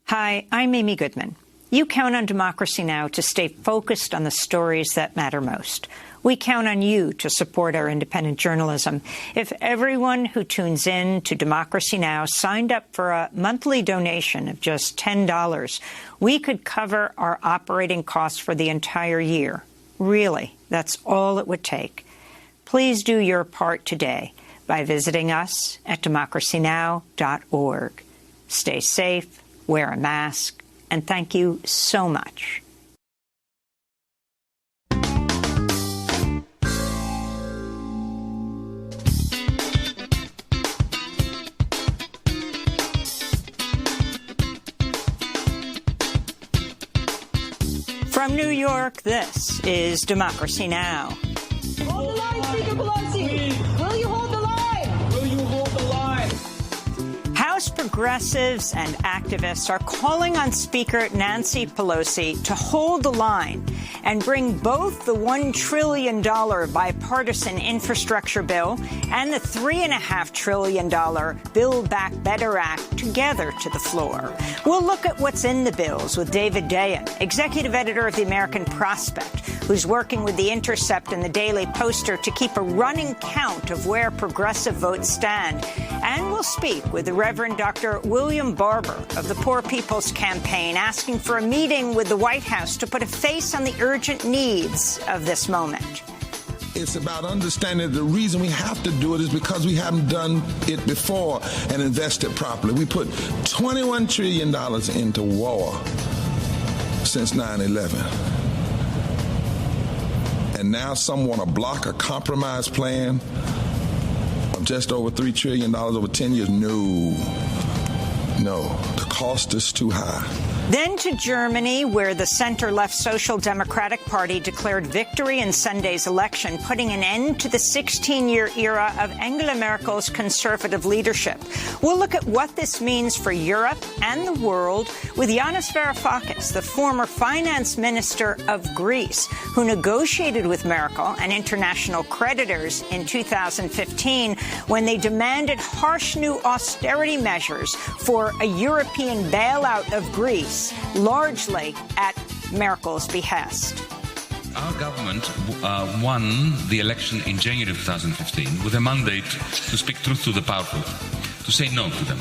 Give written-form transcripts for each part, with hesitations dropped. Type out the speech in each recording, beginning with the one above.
Hi, I'm Amy Goodman. You count on Democracy Now! To stay focused on the stories that matter most. We count on you to support our independent journalism. If everyone who tunes in to Democracy Now! Signed up for a monthly donation of just $10, we could cover our operating costs for the entire year. Really, that's all it would take. Please do your part today by visiting us at democracynow.org. Stay safe, wear a mask, and thank you so much. From New York, this is Democracy Now! Hold the line, Speaker Pelosi! Please. Will you hold the line? Will you hold the line? House progressives and activists are calling on Speaker Nancy Pelosi to hold the line and bring both the $1 trillion bipartisan infrastructure bill and the $3.5 trillion Build Back Better Act together to the floor. We'll look at what's in the bills with David Dayen, executive editor of the American Prospect, who's working with The Intercept and the Daily Poster to keep a running count of where progressive votes stand. And we'll speak with the Reverend Dr. William Barber of the Poor People's Campaign, asking for a meeting with the White House to put a face on the urgent needs of this moment. It's about understanding the reason we have to do it is because we haven't done it before and invested properly. We put $21 trillion into war since 9/11. And now some want to block a compromise plan of just over $3 trillion over 10 years. No, the cost is too high. Then to Germany, where the center-left Social Democratic Party declared victory in Sunday's election, putting an end to the 16-year era of Angela Merkel's conservative leadership. We'll look at what this means for Europe and the world with Yanis Varoufakis, the former finance minister of Greece, who negotiated with Merkel and international creditors in 2015 when they demanded harsh new austerity measures for a European bailout of Greece, largely at Merkel's behest. Our government won the election in January 2015 with a mandate to speak truth to the powerful, to say no to them,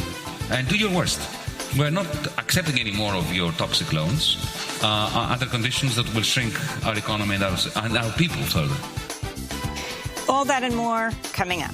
and do your worst. We're not accepting any more of your toxic loans under conditions that will shrink our economy and our people further. All that and more coming up.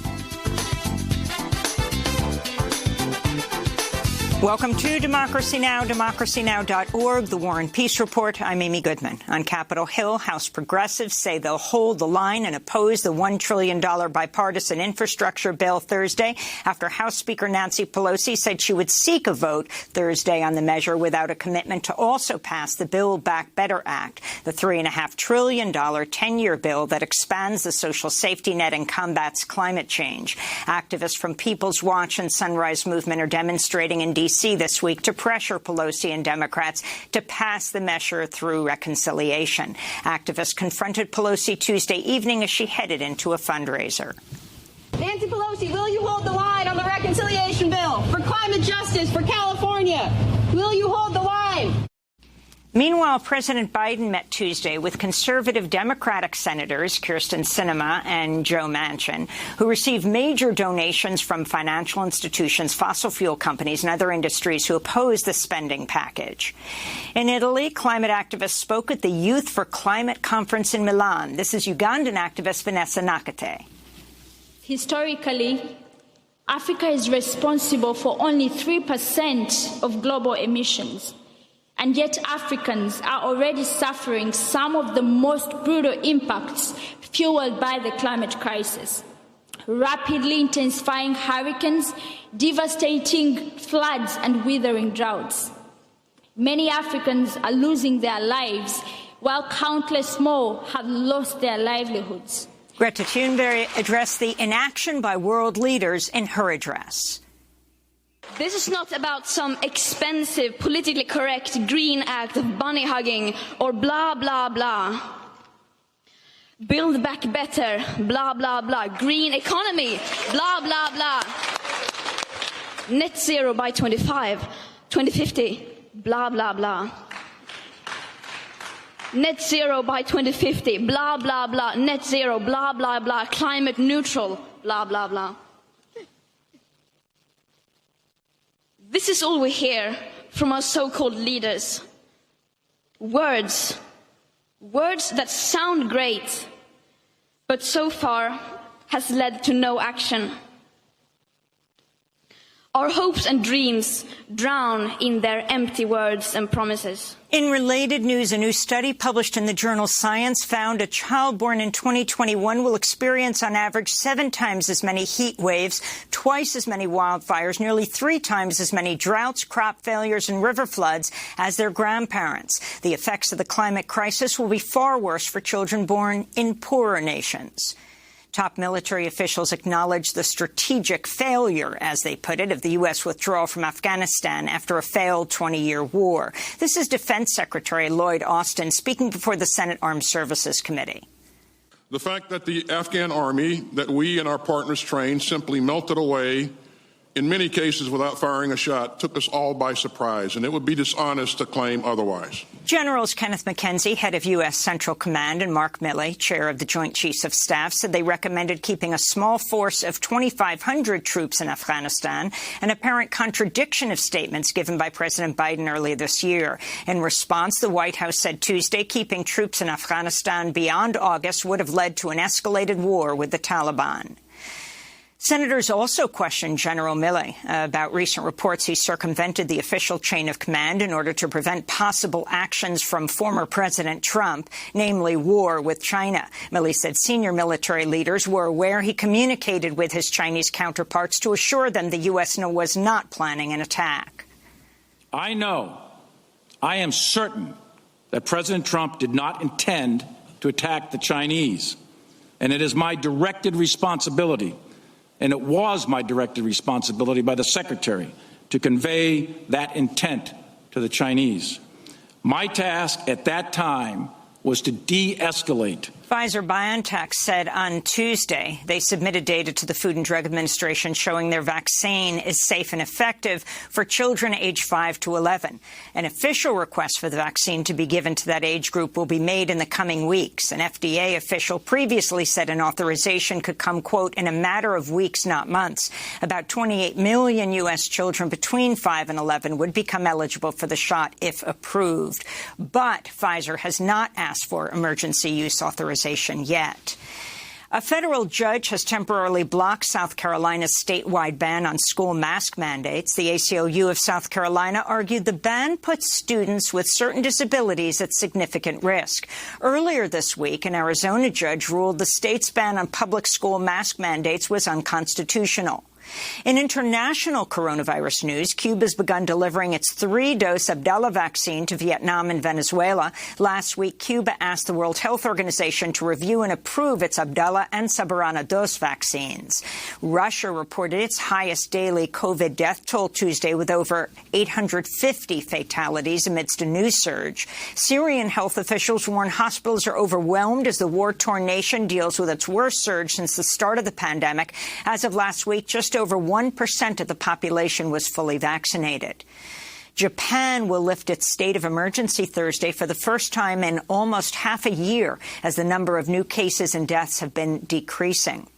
Welcome to Democracy Now!, democracynow.org, the War and Peace Report. I'm Amy Goodman. On Capitol Hill, House progressives say they'll hold the line and oppose the $1 trillion bipartisan infrastructure bill Thursday after House Speaker Nancy Pelosi said she would seek a vote Thursday on the measure without a commitment to also pass the Build Back Better Act, the $3.5 trillion 10-year bill that expands the social safety net and combats climate change. Activists from People's Watch and Sunrise Movement are demonstrating in D.C. this week to pressure Pelosi and Democrats to pass the measure through reconciliation. Activists confronted Pelosi Tuesday evening as she headed into a fundraiser. Nancy Pelosi, will you hold the line on the reconciliation bill for climate justice for California? Will you hold the line? Meanwhile, President Biden met Tuesday with conservative Democratic senators Kyrsten Sinema and Joe Manchin, who received major donations from financial institutions, fossil fuel companies, and other industries who oppose the spending package. In Italy, climate activists spoke at the Youth for Climate conference in Milan. This is Ugandan activist Vanessa Nakate. Historically, Africa is responsible for only 3% of global emissions. And yet Africans are already suffering some of the most brutal impacts fueled by the climate crisis. Rapidly intensifying hurricanes, devastating floods, and withering droughts. Many Africans are losing their lives, while countless more have lost their livelihoods. Greta Thunberg addressed the inaction by world leaders in her address. This is not about some expensive, politically correct green act of bunny hugging or blah, blah, blah. Build back better, blah, blah, blah. Green economy, blah, blah, blah. Net zero by 2050. blah, blah, blah. Net zero by 2050, blah, blah, blah. Net zero, blah, blah, blah. Climate neutral, blah, blah, blah. This is all we hear from our so-called leaders. Words. Words that sound great, but so far has led to no action. Our hopes and dreams drown in their empty words and promises. In related news, a new study published in the journal Science found a child born in 2021 will experience on average 7 times as many heat waves, twice as many wildfires, nearly 3 times as many droughts, crop failures and river floods as their grandparents. The effects of the climate crisis will be far worse for children born in poorer nations. Top military officials acknowledged the strategic failure, as they put it, of the U.S. withdrawal from Afghanistan after a failed 20-year war. This is Defense Secretary Lloyd Austin speaking before the Senate Armed Services Committee. The fact that the Afghan army that we and our partners trained simply melted away, in many cases without firing a shot, took us all by surprise, and it would be dishonest to claim otherwise. Generals Kenneth McKenzie, head of U.S. Central Command, and Mark Milley, chair of the Joint Chiefs of Staff, said they recommended keeping a small force of 2,500 troops in Afghanistan, an apparent contradiction of statements given by President Biden earlier this year. In response, the White House said Tuesday keeping troops in Afghanistan beyond August would have led to an escalated war with the Taliban. Senators also questioned General Milley about recent reports he circumvented the official chain of command in order to prevent possible actions from former President Trump, namely war with China. Milley said senior military leaders were aware he communicated with his Chinese counterparts to assure them the U.S. was not planning an attack. I am certain that President Trump did not intend to attack the Chinese, and it is my directed responsibility, and it was my directed responsibility by the Secretary to convey that intent to the Chinese. My task at that time was to de-escalate. Pfizer-BioNTech said on Tuesday they submitted data to the Food and Drug Administration showing their vaccine is safe and effective for children aged 5 to 11. An official request for the vaccine to be given to that age group will be made in the coming weeks. An FDA official previously said an authorization could come, quote, in a matter of weeks, not months. About 28 million U.S. children between 5 and 11 would become eligible for the shot if approved. But Pfizer has not asked for emergency use authorization yet. A federal judge has temporarily blocked South Carolina's statewide ban on school mask mandates. The ACLU of South Carolina argued the ban puts students with certain disabilities at significant risk. Earlier this week, an Arizona judge ruled the state's ban on public school mask mandates was unconstitutional. In international coronavirus news, Cuba has begun delivering its 3-dose Abdala vaccine to Vietnam and Venezuela. Last week, Cuba asked the World Health Organization to review and approve its Abdala and Sabarana dose vaccines. Russia reported its highest daily COVID death toll Tuesday with over 850 fatalities amidst a new surge. Syrian health officials warn hospitals are overwhelmed as the war-torn nation deals with its worst surge since the start of the pandemic. As of last week, just over 1% of the population was fully vaccinated. Japan will lift its state of emergency Thursday for the first time in almost half a year as the number of new cases and deaths have been decreasing.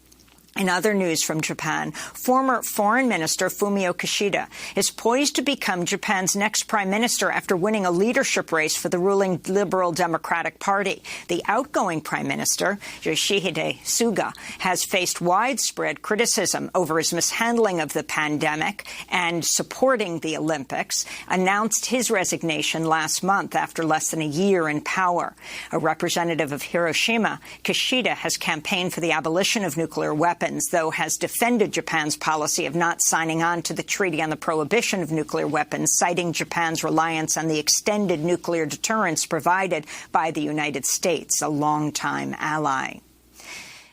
In other news from Japan, former Foreign Minister Fumio Kishida is poised to become Japan's next prime minister after winning a leadership race for the ruling Liberal Democratic Party. The outgoing prime minister, Yoshihide Suga, has faced widespread criticism over his mishandling of the pandemic and supporting the Olympics, announced his resignation last month after less than a year in power. A representative of Hiroshima, Kishida has campaigned for the abolition of nuclear weapons, though has defended Japan's policy of not signing on to the Treaty on the Prohibition of Nuclear Weapons, citing Japan's reliance on the extended nuclear deterrence provided by the United States, a longtime ally.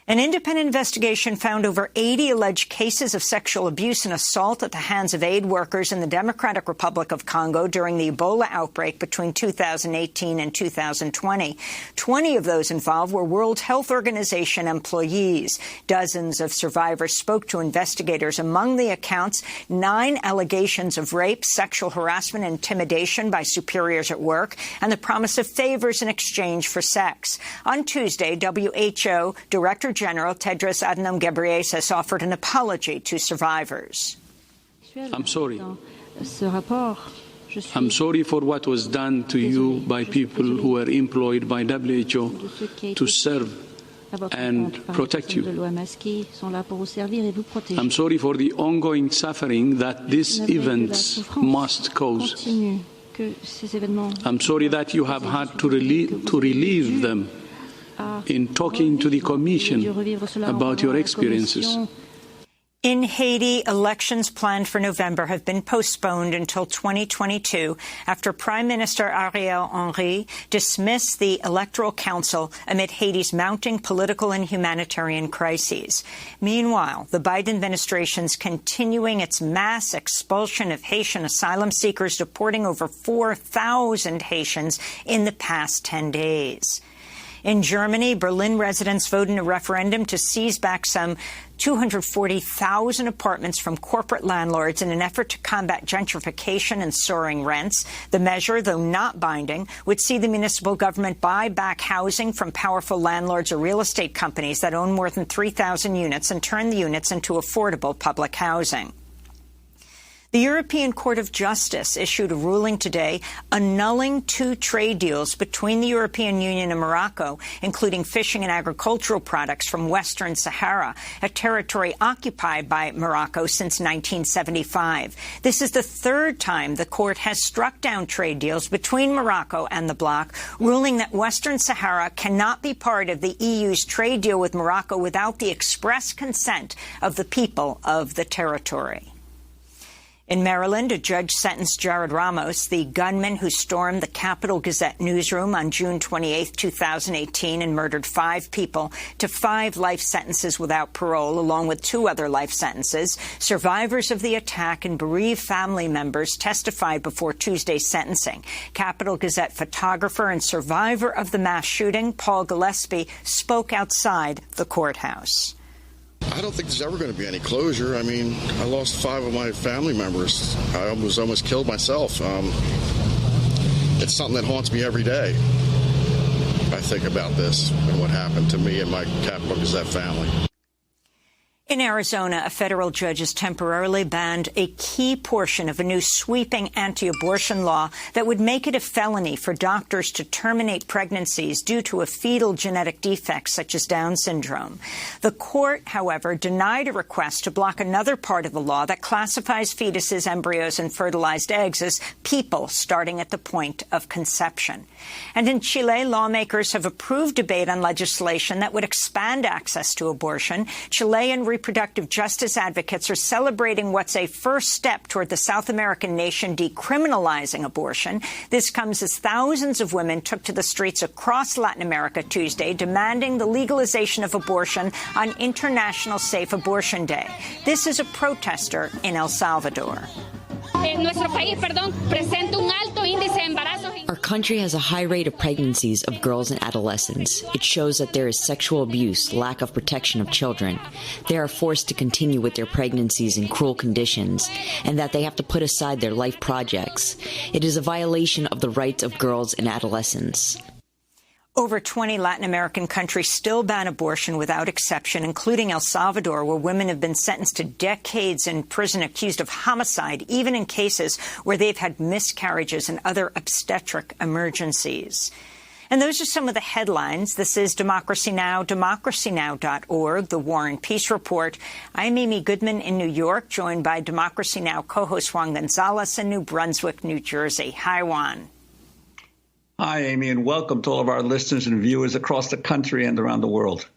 An independent investigation found over 80 alleged cases of sexual abuse and assault at the hands of aid workers in the Democratic Republic of Congo during the Ebola outbreak between 2018 and 2020. 20 of those involved were World Health Organization employees. Dozens of survivors spoke to investigators. Among the accounts, 9 allegations of rape, sexual harassment, and intimidation by superiors at work, and the promise of favors in exchange for sex. On Tuesday, WHO Director General Tedros Adhanom Ghebreyesus offered an apology to survivors. I'm sorry. I'm sorry for what was done to you by people who were employed by WHO to serve and protect you. I'm sorry for the ongoing suffering that these events must cause. I'm sorry that you have had to relieve them in talking to the Commission about your experiences. In Haiti, elections planned for November have been postponed until 2022 after Prime Minister Ariel Henry dismissed the Electoral Council amid Haiti's mounting political and humanitarian crises. Meanwhile, the Biden administration's continuing its mass expulsion of Haitian asylum seekers, deporting over 4,000 Haitians in the past 10 days. In Germany, Berlin residents voted in a referendum to seize back some 240,000 apartments from corporate landlords in an effort to combat gentrification and soaring rents. The measure, though not binding, would see the municipal government buy back housing from powerful landlords or real estate companies that own more than 3,000 units and turn the units into affordable public housing. The European Court of Justice issued a ruling today annulling 2 trade deals between the European Union and Morocco, including fishing and agricultural products from Western Sahara, a territory occupied by Morocco since 1975. This is the 3rd time the court has struck down trade deals between Morocco and the bloc, ruling that Western Sahara cannot be part of the EU's trade deal with Morocco without the express consent of the people of the territory. In Maryland, a judge sentenced Jared Ramos, the gunman who stormed the Capitol Gazette newsroom on June 28, 2018, and murdered 5 people, to 5 life sentences without parole, along with 2 other life sentences. Survivors of the attack and bereaved family members testified before Tuesday's sentencing. Capitol Gazette photographer and survivor of the mass shooting, Paul Gillespie, spoke outside the courthouse. I don't think there's ever going to be any closure. I mean, I lost 5 of my family members. I was almost killed myself. It's something that haunts me every day. I think about this and what happened to me and my Capitol Gazette family. In Arizona, a federal judge has temporarily banned a key portion of a new sweeping anti-abortion law that would make it a felony for doctors to terminate pregnancies due to a fetal genetic defect such as Down syndrome. The court, however, denied a request to block another part of the law that classifies fetuses, embryos, and fertilized eggs as people starting at the point of conception. And in Chile, lawmakers have approved debate on legislation that would expand access to abortion. Chilean reproductive justice advocates are celebrating what's a first step toward the South American nation decriminalizing abortion. This comes as thousands of women took to the streets across Latin America Tuesday, demanding the legalization of abortion on International Safe Abortion Day. This is a protester in El Salvador. Our country has a high rate of pregnancies of girls and adolescents. It shows that there is sexual abuse, lack of protection of children. They are forced to continue with their pregnancies in cruel conditions, and that they have to put aside their life projects. It is a violation of the rights of girls and adolescents. Over 20 Latin American countries still ban abortion without exception, including El Salvador, where women have been sentenced to decades in prison accused of homicide, even in cases where they've had miscarriages and other obstetric emergencies. And those are some of the headlines. This is Democracy Now!, democracynow.org, The War and Peace Report. I'm Amy Goodman in New York, joined by Democracy Now! Co-host Juan Gonzalez in New Brunswick, New Jersey. Hi, Juan. Hi, Amy, and welcome to all of our listeners and viewers across the country and around the world.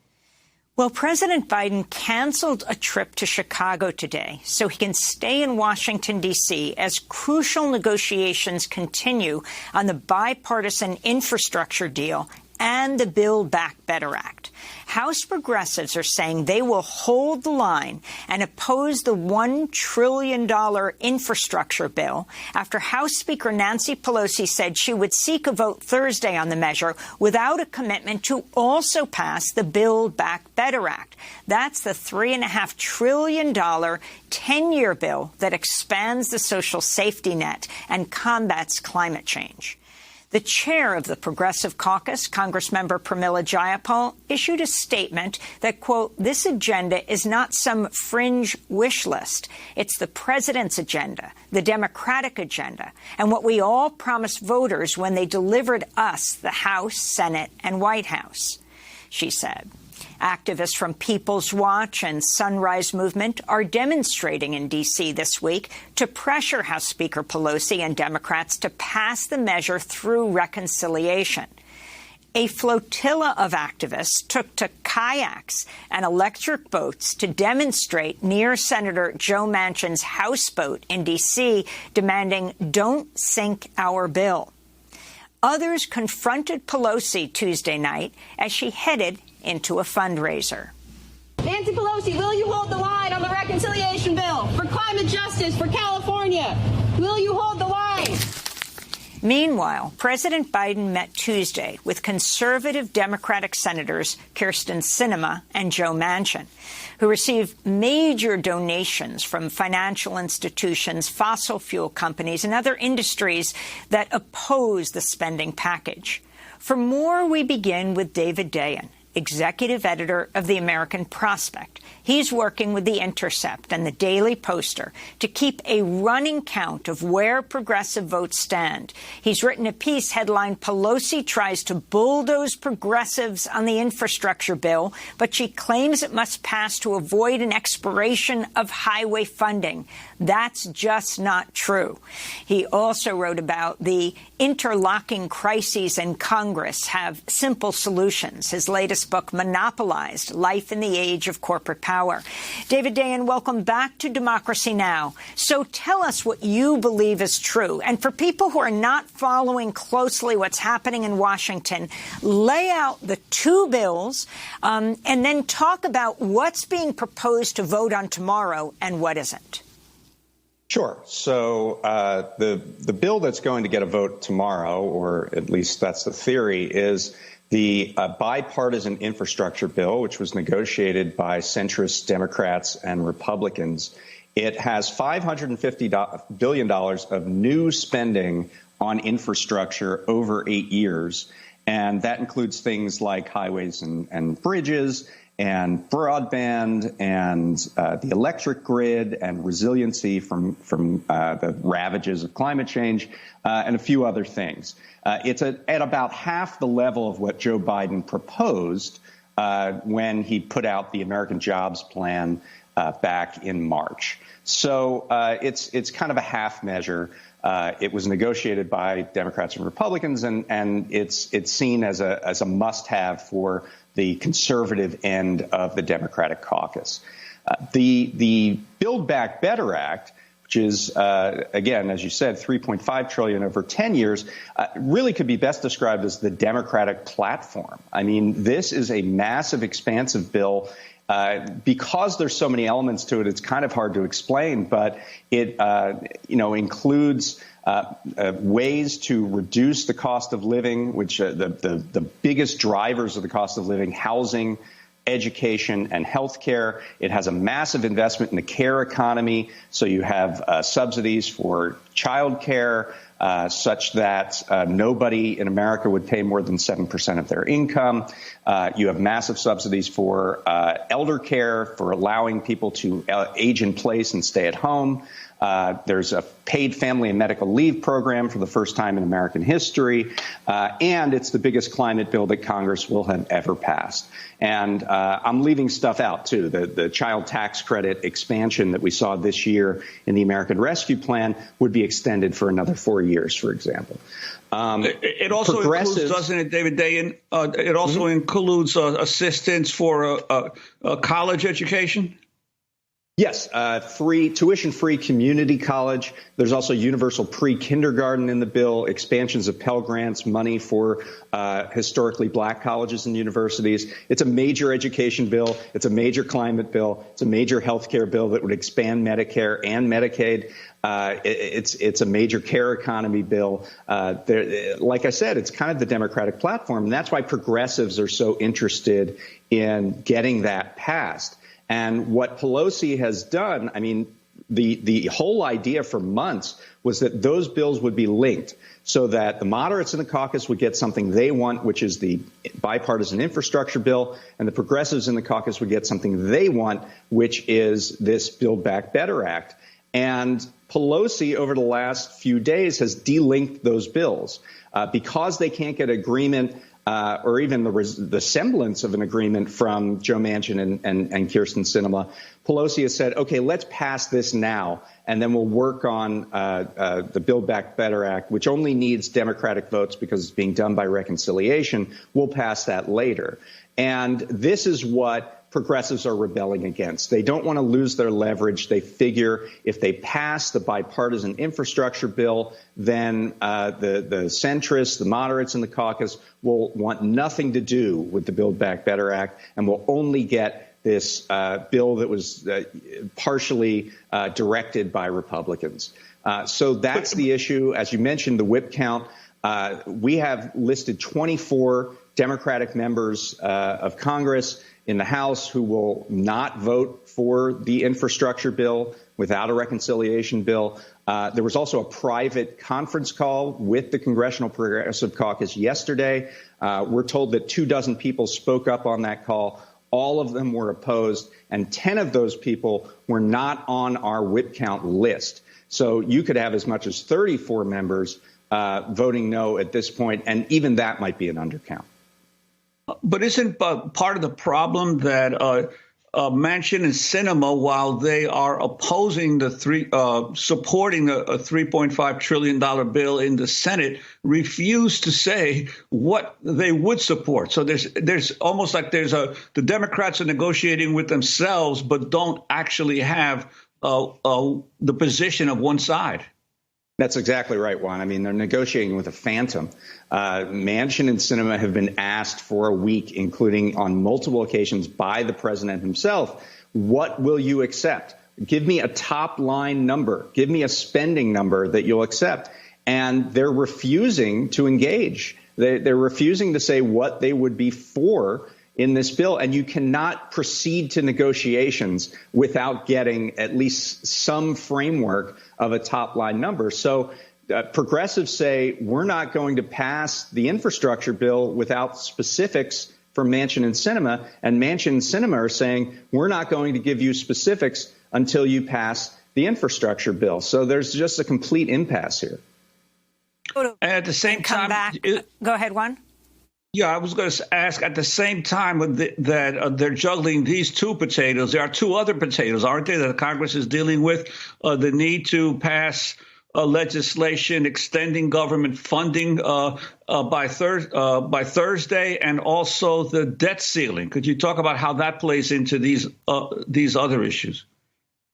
Well, President Biden canceled a trip to Chicago today so he can stay in Washington, D.C. as crucial negotiations continue on the bipartisan infrastructure deal and the Build Back Better Act. House progressives are saying they will hold the line and oppose the $1 trillion infrastructure bill after House Speaker Nancy Pelosi said she would seek a vote Thursday on the measure without a commitment to also pass the Build Back Better Act. That's the $3.5 trillion 10-year bill that expands the social safety net and combats climate change. The chair of the Progressive Caucus, Congressmember Pramila Jayapal, issued a statement that, quote, this agenda is not some fringe wish list. It's the president's agenda, the Democratic agenda, and what we all promised voters when they delivered us the House, Senate, and White House, she said. Activists from People's Watch and Sunrise Movement are demonstrating in D.C. this week to pressure House Speaker Pelosi and Democrats to pass the measure through reconciliation. A flotilla of activists took to kayaks and electric boats to demonstrate near Senator Joe Manchin's houseboat in D.C., demanding, "Don't sink our bill." Others confronted Pelosi Tuesday night as she headed into a fundraiser. Nancy Pelosi, will you hold the line on the reconciliation bill for climate justice for California? Will you hold the line? Meanwhile, President Biden met Tuesday with conservative Democratic Senators Kyrsten Sinema and Joe Manchin, who received major donations from financial institutions, fossil fuel companies, and other industries that oppose the spending package. For more, we begin with David Dayen, executive editor of The American Prospect. He's working with The Intercept and The Daily Poster to keep a running count of where progressive votes stand. He's written a piece headlined, "Pelosi tries to bulldoze progressives on the infrastructure bill, but she claims it must pass to avoid an expiration of highway funding." That's just not true. He also wrote about the interlocking crises in Congress have simple solutions. His latest book, Monopolized: Life in the Age of Corporate Power. David Dayen, welcome back to Democracy Now! So tell us what you believe is true. And for people who are not following closely what's happening in Washington, lay out the two bills and then talk about what's being proposed to vote on tomorrow and what isn't. Sure. So the bill that's going to get a vote tomorrow, or at least that's the theory, is the bipartisan infrastructure bill, which was negotiated by centrist Democrats and Republicans. It has $550 billion of new spending on infrastructure over 8 years. And that includes things like highways and bridges and broadband and the electric grid and resiliency from the ravages of climate change and a few other things. It's at about half the level of what Joe Biden proposed when he put out the American Jobs Plan back in March. So it's kind of a half measure. It was negotiated by Democrats and Republicans, and it's seen as a must-have for the conservative end of the Democratic caucus. The Build Back Better Act, which is, again, as you said, $3.5 trillion over 10 years, really could be best described as the Democratic platform. I mean, this is a massive, expansive bill. Because there's so many elements to it, it's kind of hard to explain, but it, includes ways to reduce the cost of living, which the biggest drivers of the cost of living: housing, education, and health care. It has a massive investment in the care economy. So you have subsidies for child care, such that nobody in America would pay more than 7% of their income. You have massive subsidies for elder care, for allowing people to age in place and stay at home. There's a paid family and medical leave program for the first time in American history. And it's the biggest climate bill that Congress will have ever passed. And I'm leaving stuff out, too. The child tax credit expansion that we saw this year in the American Rescue Plan would be extended for another 4 years, for example. It also includes, doesn't it, David Dayen? It also includes assistance for a college education? Yes, tuition-free community college. There's also universal pre-kindergarten in the bill, expansions of Pell Grants, money for historically black colleges and universities. It's a major education bill. It's a major climate bill. It's a major health care bill that would expand Medicare and Medicaid. It's a major care economy bill. Like I said, it's kind of the Democratic platform, and that's why progressives are so interested in getting that passed. And what Pelosi has done, I mean, the whole idea for months was that those bills would be linked so that the moderates in the caucus would get something they want, which is the bipartisan infrastructure bill, and the progressives in the caucus would get something they want, which is this Build Back Better Act. And Pelosi, over the last few days, has delinked those bills because they can't get agreement or even the semblance of an agreement from Joe Manchin and Kyrsten Sinema. Pelosi has said, OK, let's pass this now, and then we'll work on the Build Back Better Act, which only needs Democratic votes because it's being done by reconciliation. We'll pass that later. And this is what progressives are rebelling against. They don't want to lose their leverage. They figure if they pass the bipartisan infrastructure bill, then the centrists, the moderates in the caucus will want nothing to do with the Build Back Better Act and will only get this bill that was partially directed by Republicans. So that's the issue. As you mentioned, the whip count. We have listed 24 Democratic members of Congress in the House who will not vote for the infrastructure bill without a reconciliation bill. There was also a private conference call with the Congressional Progressive Caucus yesterday. We're told that 24 people spoke up on that call. All of them were opposed, and 10 of those people were not on our whip count list. So you could have as much as 34 members voting no at this point, and even that might be an undercount. But isn't part of the problem that Manchin and Sinema, while they are opposing supporting a $3.5 trillion bill in the Senate, refuse to say what they would support? So there's almost like the Democrats are negotiating with themselves, but don't actually have the position of one side. That's exactly right, Juan. I mean, they're negotiating with a phantom. Manchin and Sinema have been asked for a week, including on multiple occasions by the president himself, what will you accept? Give me a top line number. Give me a spending number that you'll accept. And they're refusing to engage. They're refusing to say what they would be for in this bill. And you cannot proceed to negotiations without getting at least some framework of a top line number. So progressives say we're not going to pass the infrastructure bill without specifics from Manchin and Sinema. And Manchin and Sinema are saying we're not going to give you specifics until you pass the infrastructure bill. So there's just a complete impasse here. And at the same time, go ahead, Juan. Yeah, I was going to ask, at the same time that they're juggling these two potatoes, there are two other potatoes, aren't there, that Congress is dealing with? The need to pass legislation extending government funding by Thursday, and also the debt ceiling. Could you talk about how that plays into these other issues?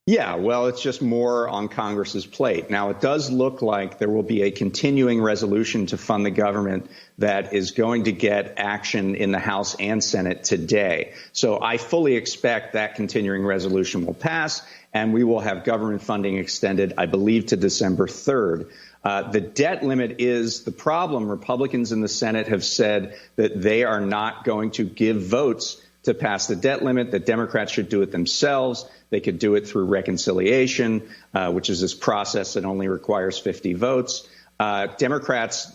Yeah, well, it's just more on Congress's plate. Now, it does look like there will be a continuing resolution to fund the government that is going to get action in the House and Senate today. So I fully expect that continuing resolution will pass, and we will have government funding extended, I believe, to December 3rd. The debt limit is the problem. Republicans in the Senate have said that they are not going to give votes to pass the debt limit, that Democrats should do it themselves. They could do it through reconciliation, which is this process that only requires 50 votes. Democrats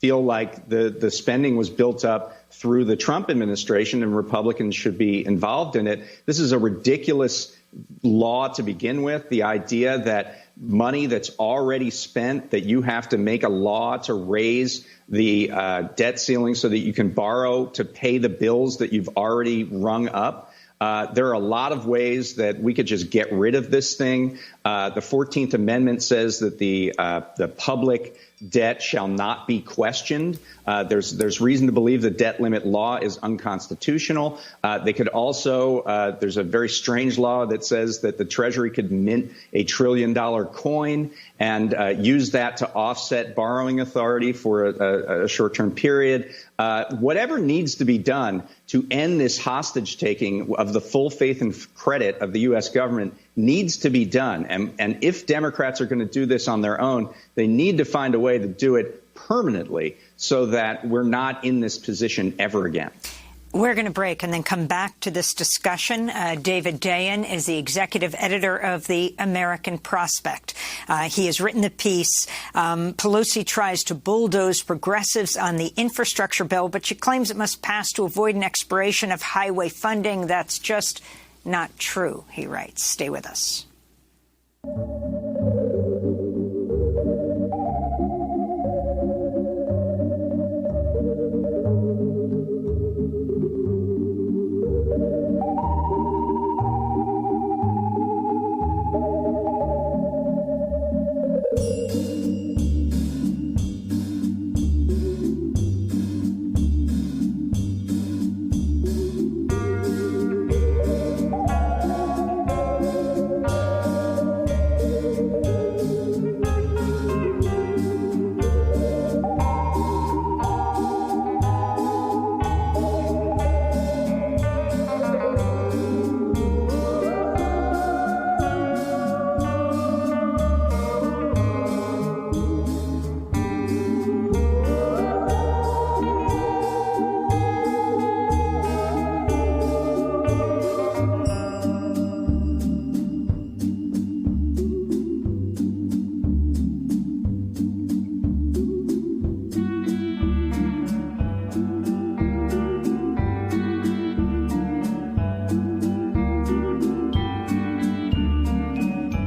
feel like the spending was built up through the Trump administration and Republicans should be involved in it. This is a ridiculous law to begin with. The idea that money that's already spent, that you have to make a law to raise the debt ceiling so that you can borrow to pay the bills that you've already rung up. There are a lot of ways that we could just get rid of this thing. The 14th Amendment says that the public debt shall not be questioned. There's reason to believe the debt limit law is unconstitutional. They could also, there's a very strange law that says that the Treasury could mint $1 trillion coin and use that to offset borrowing authority for a short-term period. Whatever needs to be done to end this hostage taking of the full faith and credit of the U.S. government needs to be done. And if Democrats are going to do this on their own, they need to find a way to do it permanently so that we're not in this position ever again. We're going to break and then come back to this discussion. David Dayen is the executive editor of the American Prospect. He has written the piece. Pelosi tries to bulldoze progressives on the infrastructure bill, but she claims it must pass to avoid an expiration of highway funding. That's just not true, he writes. Stay with us.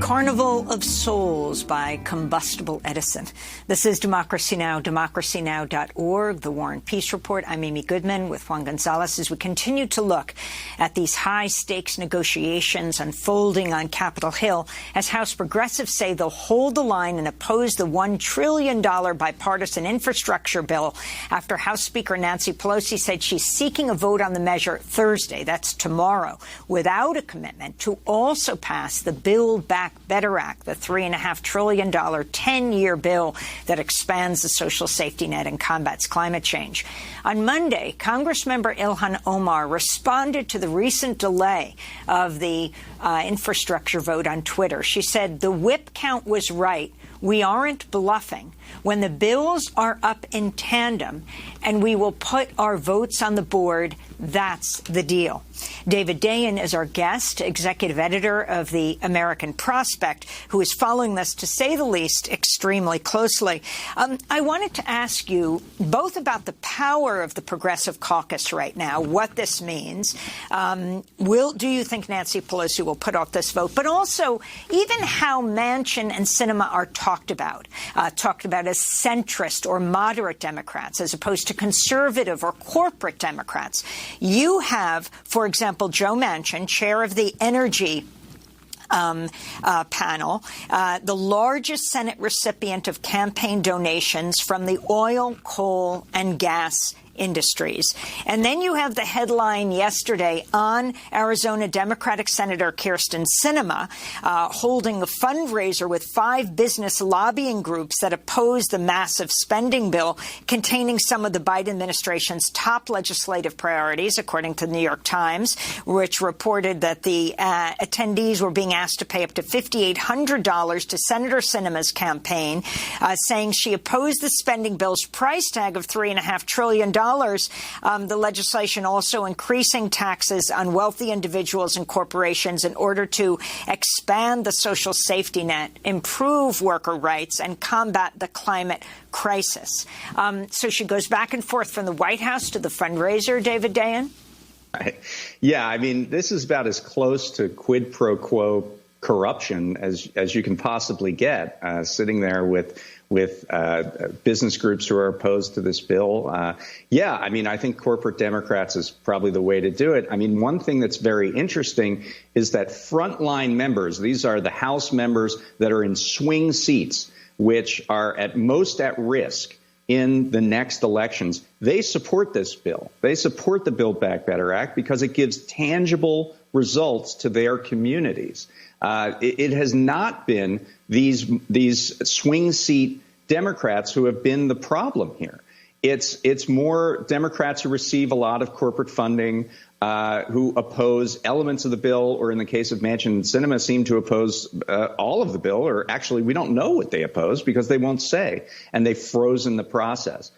Carnival of Souls by Combustible Edison. This is Democracy Now!, democracynow.org, The War and Peace Report. I'm Amy Goodman with Juan Gonzalez as we continue to look at these high-stakes negotiations unfolding on Capitol Hill as House progressives say they'll hold the line and oppose the $1 trillion bipartisan infrastructure bill after House Speaker Nancy Pelosi said she's seeking a vote on the measure Thursday, that's tomorrow, without a commitment to also pass the Build Back Better Act, the $3.5 trillion 10-year bill that expands the social safety net and combats climate change. On Monday, Congressmember Ilhan Omar responded to the recent delay of the infrastructure vote on Twitter. She said the whip count was right. We aren't bluffing. When the bills are up in tandem and we will put our votes on the board, that's the deal. David Dayen is our guest, executive editor of the American Prospect, who is following this, to say the least, extremely closely. I wanted to ask you both about the power of the Progressive Caucus right now, what this means. Do you think Nancy Pelosi will put off this vote? But also, even how Manchin and Sinema are talked about as centrist or moderate Democrats as opposed to conservative or corporate Democrats. You have, for example, Joe Manchin, chair of the Energy panel, the largest Senate recipient of campaign donations from the oil, coal, and gas industries. And then you have the headline yesterday on Arizona Democratic Senator Kyrsten Sinema holding a fundraiser with 5 business lobbying groups that oppose the massive spending bill containing some of the Biden administration's top legislative priorities, according to the New York Times, which reported that the attendees were being asked to pay up to $5,800 to Senator Sinema's campaign, saying she opposed the spending bill's price tag of $3.5 trillion. The legislation also increasing taxes on wealthy individuals and corporations in order to expand the social safety net, improve worker rights, and combat the climate crisis. So she goes back and forth from the White House to the fundraiser, David Dayen? Yeah, I mean, this is about as close to quid pro quo corruption as you can possibly get, sitting there with business groups who are opposed to this bill. Yeah, I mean, I think corporate Democrats is probably the way to do it. I mean, one thing that's very interesting is that frontline members, these are the House members that are in swing seats, which are at most at risk in the next elections, they support this bill. They support the Build Back Better Act because it gives tangible results to their communities. It has not been these swing seat Democrats who have been the problem here. It's more Democrats who receive a lot of corporate funding, who oppose elements of the bill, or in the case of Manchin and Sinema, seem to oppose all of the bill, or actually we don't know what they oppose because they won't say, and they've frozen the process.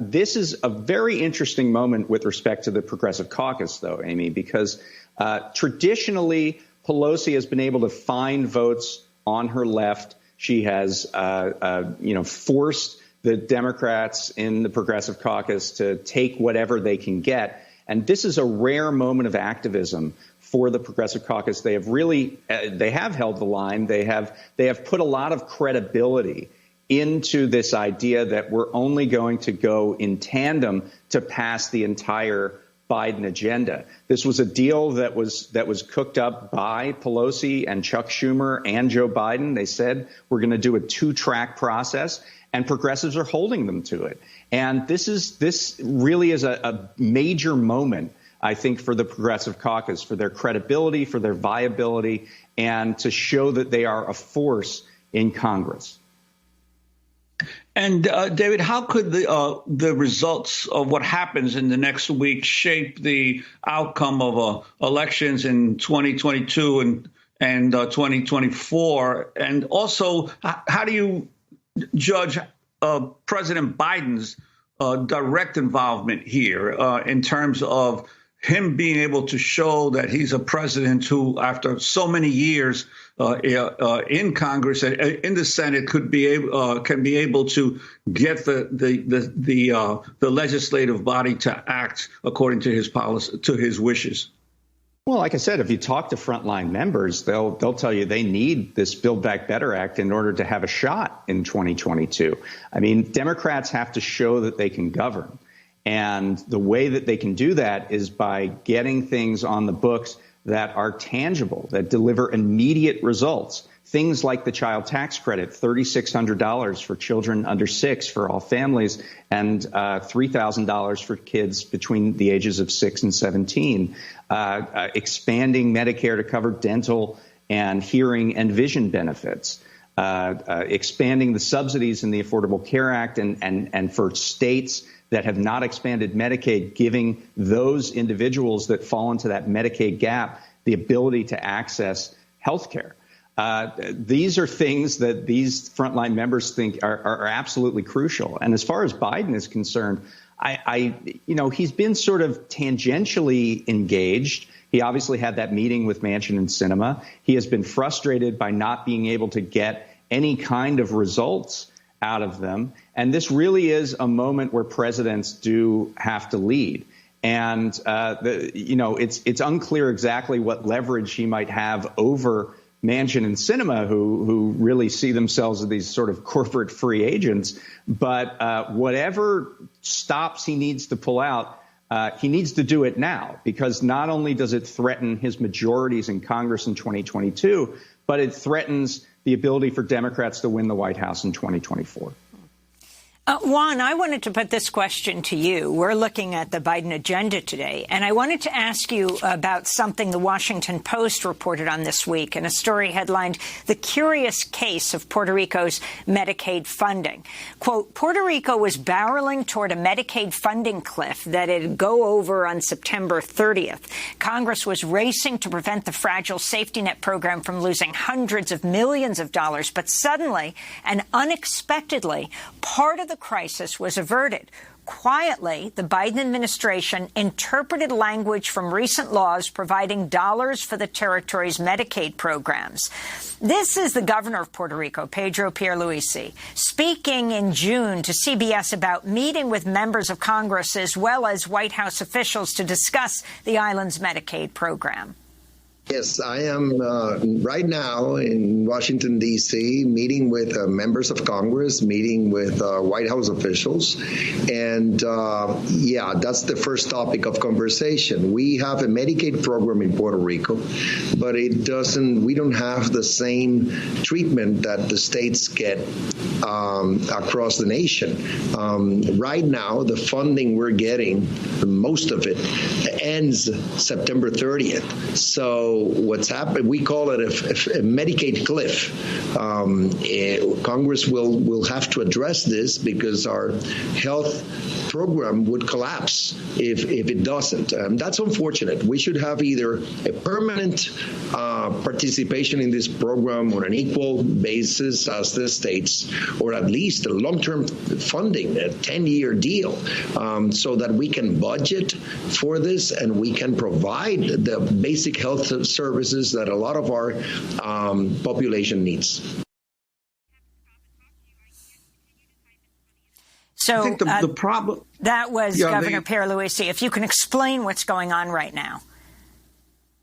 This is a very interesting moment with respect to the Progressive Caucus, though, Amy, because traditionally Pelosi has been able to find votes on her left. She has, forced the Democrats in the Progressive Caucus to take whatever they can get. And this is a rare moment of activism for the Progressive Caucus. They have really they have held the line. They have put a lot of credibility into this idea that we're only going to go in tandem to pass the entire Biden agenda. This was a deal that was cooked up by Pelosi and Chuck Schumer and Joe Biden. They said we're going to do a 2-track process, and progressives are holding them to it. And this really is a major moment, I think, for the Progressive Caucus, for their credibility, for their viability, and to show that they are a force in Congress. And David, how could the results of what happens in the next week shape the outcome of elections in 2022 and 2024? And also, how do you judge President Biden's direct involvement here in terms of him being able to show that he's a president who, after so many years in Congress, in the Senate, can be able to get the legislative body to act according to his policy, to his wishes? Well, like I said, if you talk to frontline members, they'll tell you they need this Build Back Better Act in order to have a shot in 2022. I mean, Democrats have to show that they can govern. And the way that they can do that is by getting things on the books that are tangible, that deliver immediate results. Things like the child tax credit, $3,600 for children under 6 for all families, and $3,000 for kids between the ages of 6 and 17. Expanding Medicare to cover dental and hearing and vision benefits. Expanding the subsidies in the Affordable Care Act, and for states that have not expanded Medicaid, giving those individuals that fall into that Medicaid gap the ability to access health care. These are things that these frontline members think are absolutely crucial. And as far as Biden is concerned, he's been sort of tangentially engaged. He obviously had that meeting with Manchin and Sinema. He has been frustrated by not being able to get any kind of results out of them. And this really is a moment where presidents do have to lead. And, it's unclear exactly what leverage he might have over Manchin and Sinema, who really see themselves as these sort of corporate free agents. But whatever stops he needs to pull out, he needs to do it now, because not only does it threaten his majorities in Congress in 2022, but it threatens the ability for Democrats to win the White House in 2024. Juan, I wanted to put this question to you. We're looking at the Biden agenda today, and I wanted to ask you about something the Washington Post reported on this week in a story headlined, "The Curious Case of Puerto Rico's Medicaid Funding." Quote, Puerto Rico was barreling toward a Medicaid funding cliff that it'd go over on September 30th. Congress was racing to prevent the fragile safety net program from losing hundreds of millions of dollars, but suddenly and unexpectedly, part of the crisis was averted. Quietly, the Biden administration interpreted language from recent laws providing dollars for the territory's Medicaid programs. This is the governor of Puerto Rico, Pedro Pierluisi, speaking in June to CBS about meeting with members of Congress as well as White House officials to discuss the island's Medicaid program. Yes, I am right now in Washington, D.C., meeting with members of Congress, meeting with White House officials. And that's the first topic of conversation. We have a Medicaid program in Puerto Rico, but we don't have the same treatment that the states get across the nation. Right now, the funding we're getting, most of it, ends September 30th. So what's happened, we call it a Medicaid cliff. Congress will have to address this because our health program would collapse if it doesn't. That's unfortunate. We should have either a permanent participation in this program on an equal basis as the states, or at least a long-term funding, a 10-year deal, so that we can budget for this and we can provide the basic health services that a lot of our population needs. So I think the problem that was Governor Pierluisi. If you can explain what's going on right now.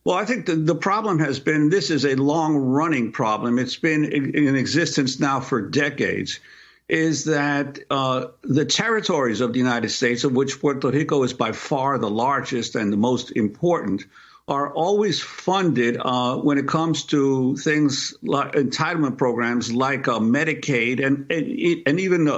Well, I think the problem has been, this is a long-running problem. It's been in existence now for decades, is that the territories of the United States, of which Puerto Rico is by far the largest and the most important, are always funded when it comes to things like entitlement programs like Medicaid and even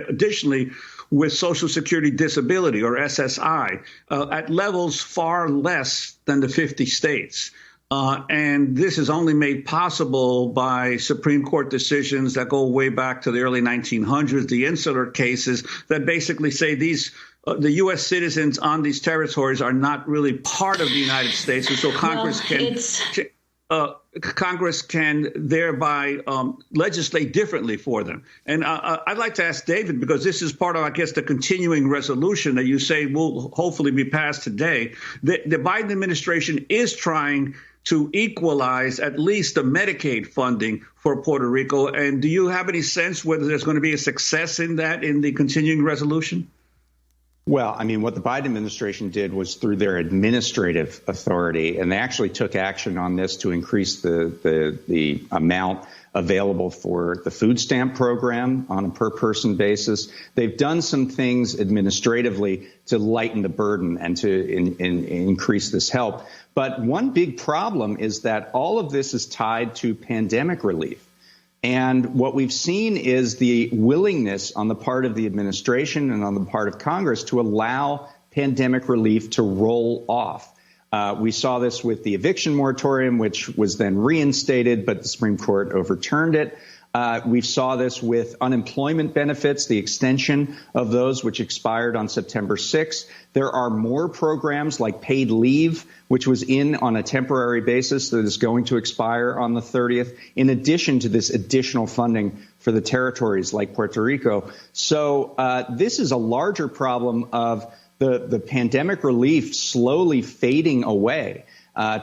additionally with Social Security Disability, or SSI, at levels far less than the 50 states. And this is only made possible by Supreme Court decisions that go way back to the early 1900s, the insular cases that basically say the U.S. citizens on these territories are not really part of the United States, and so Congress can thereby legislate differently for them. And I'd like to ask David, because this is part of, I guess, the continuing resolution that you say will hopefully be passed today. The Biden administration is trying to equalize at least the Medicaid funding for Puerto Rico. And do you have any sense whether there's going to be a success in that in the continuing resolution? Well, I mean, what the Biden administration did was through their administrative authority, and they actually took action on this to increase the amount available for the food stamp program on a per person basis. They've done some things administratively to lighten the burden and to increase this help. But one big problem is that all of this is tied to pandemic relief. And what we've seen is the willingness on the part of the administration and on the part of Congress to allow pandemic relief to roll off. We saw this with the eviction moratorium, which was then reinstated, but the Supreme Court overturned it. We saw this with unemployment benefits, the extension of those which expired on September 6th. There are more programs like paid leave, which was in on a temporary basis that is going to expire on the 30th, in addition to this additional funding for the territories like Puerto Rico. So this is a larger problem of the pandemic relief slowly fading away.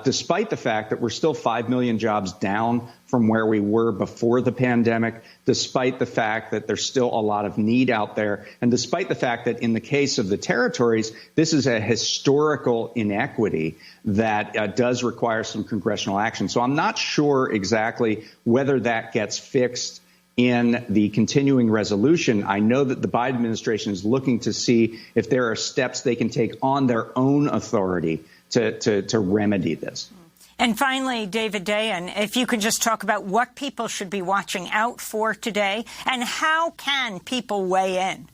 Despite the fact that we're still 5 million jobs down from where we were before the pandemic, despite the fact that there's still a lot of need out there, and despite the fact that in the case of the territories, this is a historical inequity that does require some congressional action. So I'm not sure exactly whether that gets fixed in the continuing resolution. I know that the Biden administration is looking to see if there are steps they can take on their own authority to remedy this. And finally, David Dayen, if you could just talk about what people should be watching out for today, and how can people weigh in?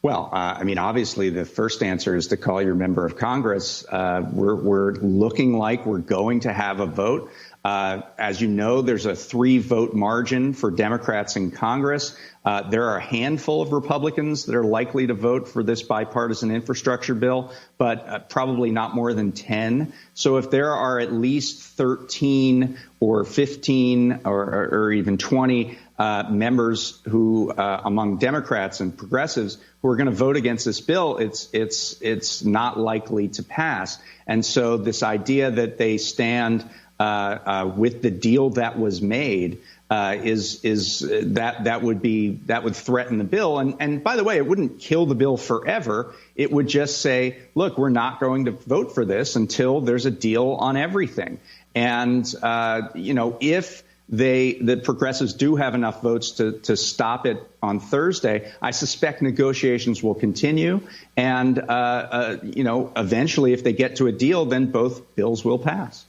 Well, I mean, obviously, the first answer is to call your member of Congress. We're looking like we're going to have a vote. As you know, there's a 3-vote margin for Democrats in Congress. There are a handful of Republicans that are likely to vote for this bipartisan infrastructure bill, but probably not more than 10. So if there are at least 13 or 15 or even 20 members who, among Democrats and progressives, who are going to vote against this bill, it's not likely to pass. And so this idea that they stand with the deal that was made that would threaten the bill. And by the way, it wouldn't kill the bill forever. It would just say, look, we're not going to vote for this until there's a deal on everything. And, if the progressives do have enough votes to stop it on Thursday, I suspect negotiations will continue. And, eventually, if they get to a deal, then both bills will pass.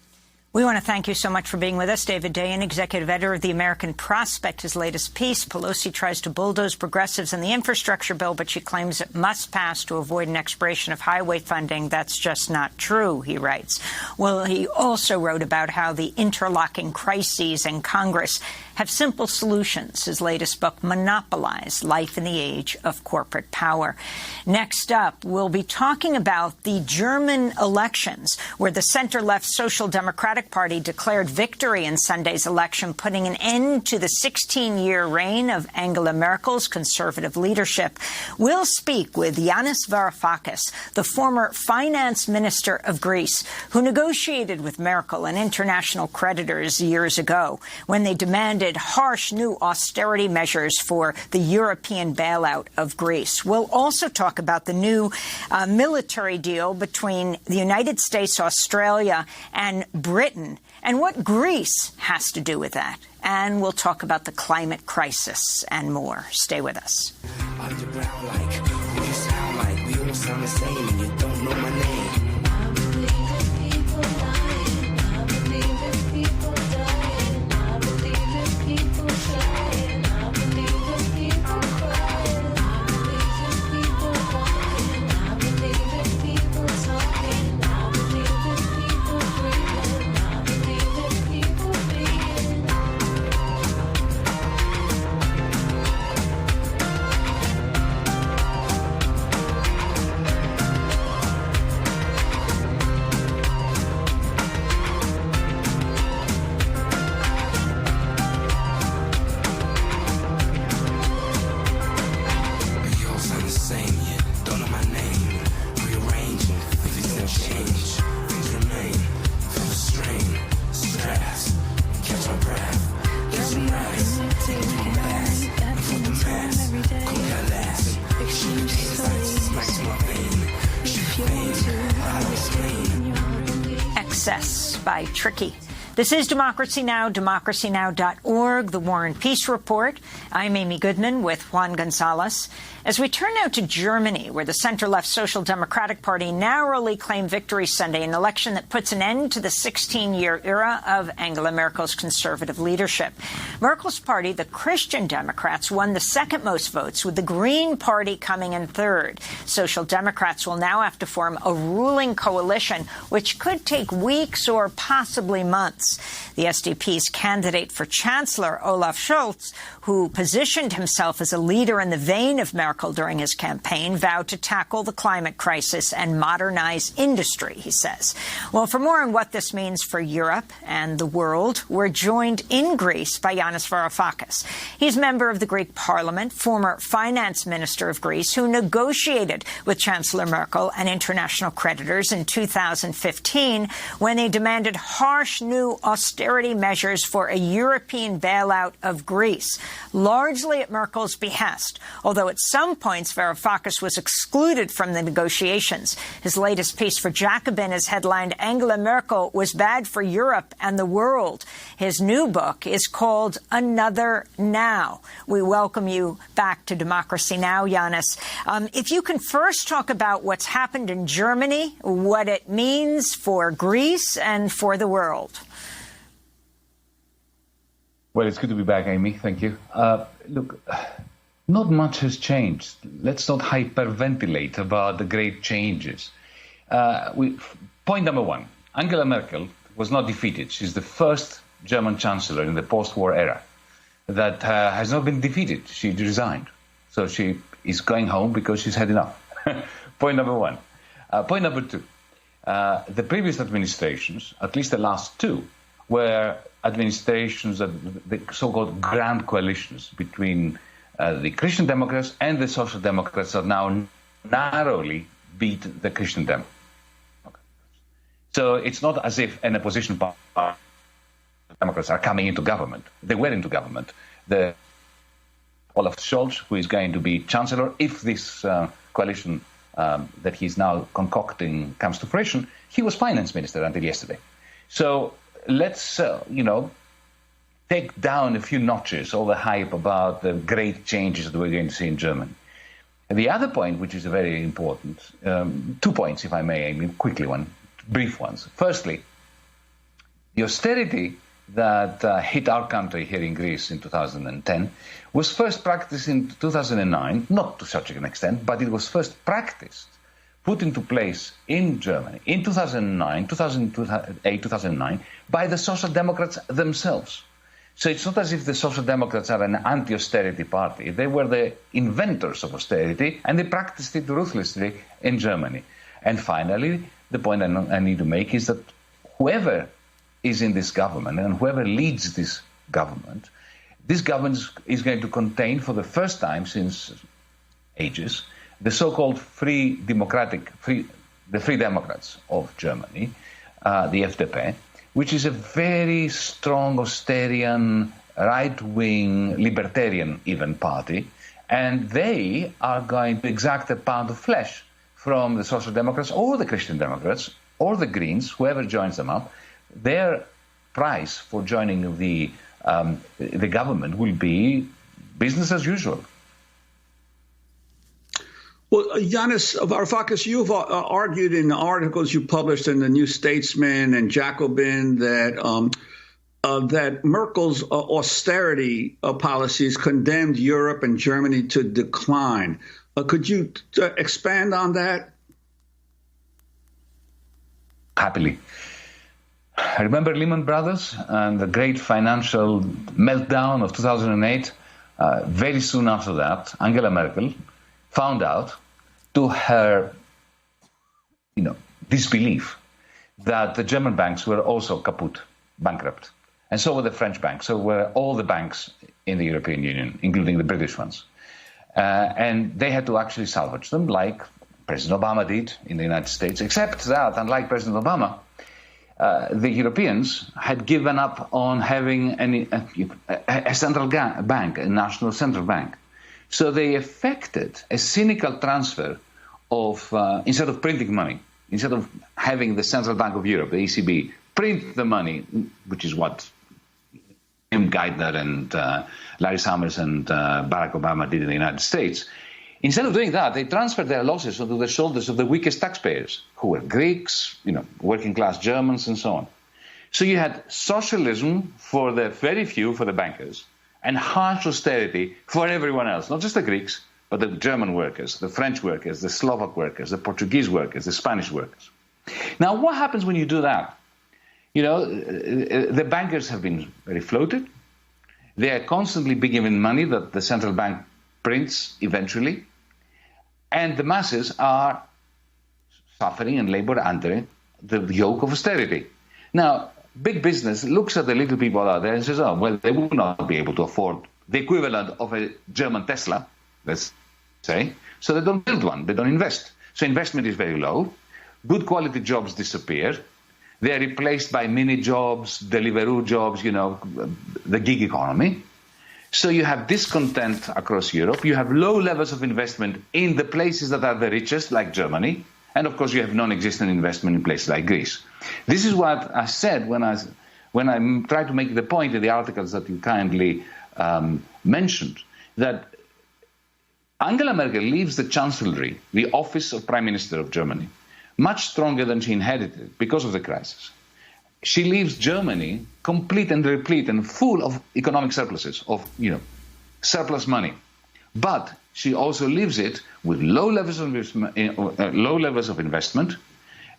We want to thank you so much for being with us. David Dayen, executive editor of The American Prospect, his latest piece. Pelosi tries to bulldoze progressives in the infrastructure bill, but she claims it must pass to avoid an expiration of highway funding. That's just not true, he writes. Well, he also wrote about how the interlocking crises in Congress have simple solutions. His latest book, Monopolize: Life in the Age of Corporate Power. Next up, we'll be talking about the German elections, where the center-left Social Democratic Party declared victory in Sunday's election, putting an end to the 16-year reign of Angela Merkel's conservative leadership. We'll speak with Yanis Varoufakis, the former finance minister of Greece, who negotiated with Merkel and international creditors years ago when they demanded harsh new austerity measures for the European bailout of Greece. We'll also talk about the new military deal between the United States, Australia, and Britain, and what Greece has to do with that. And we'll talk about the climate crisis and more. Stay with us. Underground, like who you sound like? We all sound the same, and you don't know my name. Excess by Tricky. This is Democracy Now!, democracynow.org, The War and Peace Report. I'm Amy Goodman with Juan Gonzalez. As we turn now to Germany, where the center-left Social Democratic Party narrowly claimed victory Sunday in an election that puts an end to the 16-year era of Angela Merkel's conservative leadership. Merkel's party, the Christian Democrats, won the second most votes, with the Green Party coming in third. Social Democrats will now have to form a ruling coalition, which could take weeks or possibly months. The SDP's candidate for Chancellor, Olaf Scholz, who positioned himself as a leader in the vein of Merkel during his campaign, vowed to tackle the climate crisis and modernize industry, he says. Well, for more on what this means for Europe and the world, we're joined in Greece by Yanis Varoufakis. He's member of the Greek Parliament, former finance minister of Greece, who negotiated with Chancellor Merkel and international creditors in 2015 when they demanded harsh new austerity measures for a European bailout of Greece, largely at Merkel's behest, although at some points Varoufakis was excluded from the negotiations. His latest piece for Jacobin is headlined, Angela Merkel was bad for Europe and the world. His new book is called Another Now. We welcome you back to Democracy Now!, Yanis. If you can first talk about what's happened in Germany, what it means for Greece and for the world. Well, it's good to be back, Amy. Thank you. Look, not much has changed. Let's not hyperventilate about the great changes. Point number one, Angela Merkel was not defeated. She's the first German chancellor in the post-war era that has not been defeated. She resigned. So she is going home because she's had enough. Point number one. Point number two, the previous administrations, at least the last two, were administrations of the so-called grand coalitions between the Christian Democrats and the Social Democrats that now narrowly beat the Christian Democrats. So it's not as if an opposition party Democrats are coming into government. They were into government. The Olaf Scholz, who is going to be chancellor, if this coalition that he's now concocting comes to fruition, he was finance minister until yesterday. So let's, take down a few notches all the hype about the great changes that we're going to see in Germany. And the other point, which is very important, 2 points, if I may, quickly brief ones. Firstly, the austerity that hit our country here in Greece in 2010 was first practiced in 2009, not to such an extent, but it was first practiced, put into place in Germany in 2008, 2009, by the Social Democrats themselves. So it's not as if the Social Democrats are an anti-austerity party. They were the inventors of austerity, and they practiced it ruthlessly in Germany. And finally, the point I need to make is that whoever is in this government and whoever leads this government is going to contain, for the first time since ages, the so-called Free Democrats of Germany, the FDP, which is a very strong Austerian, right-wing, libertarian even party, and they are going to exact a pound of flesh from the Social Democrats or the Christian Democrats or the Greens, whoever joins them up. Their price for joining the government will be business as usual. Well, Yanis Varoufakis, you've argued in articles you published in the New Statesman and Jacobin that Merkel's austerity policies condemned Europe and Germany to decline. Could you expand on that? Happily. I remember Lehman Brothers and the great financial meltdown of 2008. Very soon after that, Angela Merkel found out, to her, disbelief, that the German banks were also kaput, bankrupt. And so were the French banks, so were all the banks in the European Union, including the British ones. And they had to actually salvage them, like President Obama did in the United States, except that, unlike President Obama, the Europeans had given up on having a central bank, a national central bank. So they effected a cynical transfer of, instead of printing money, instead of having the Central Bank of Europe, the ECB, print the money, which is what Tim Geithner and Larry Summers and Barack Obama did in the United States. Instead of doing that, they transferred their losses onto the shoulders of the weakest taxpayers, who were Greeks, working-class Germans, and so on. So you had socialism for the very few, for the bankers, and harsh austerity for everyone else, not just the Greeks, but the German workers, the French workers, the Slovak workers, the Portuguese workers, the Spanish workers. Now, what happens when you do that? The bankers have been very floated. They are constantly being given money that the central bank prints eventually. And the masses are suffering and labor under the yoke of austerity. Now, big business looks at the little people out there and says, oh, well, they will not be able to afford the equivalent of a German Tesla, let's say, so they don't build one, they don't invest. So investment is very low. Good quality jobs disappear. They are replaced by mini jobs, Deliveroo jobs, the gig economy. So you have discontent across Europe. You have low levels of investment in the places that are the richest, like Germany. And, of course, you have non-existent investment in places like Greece. This is what I said when I tried to make the point in the articles that you kindly mentioned, that Angela Merkel leaves the Chancellery, the office of Prime Minister of Germany, much stronger than she inherited because of the crisis. She leaves Germany complete and replete and full of economic surpluses, of surplus money. But she also leaves it with low levels of investment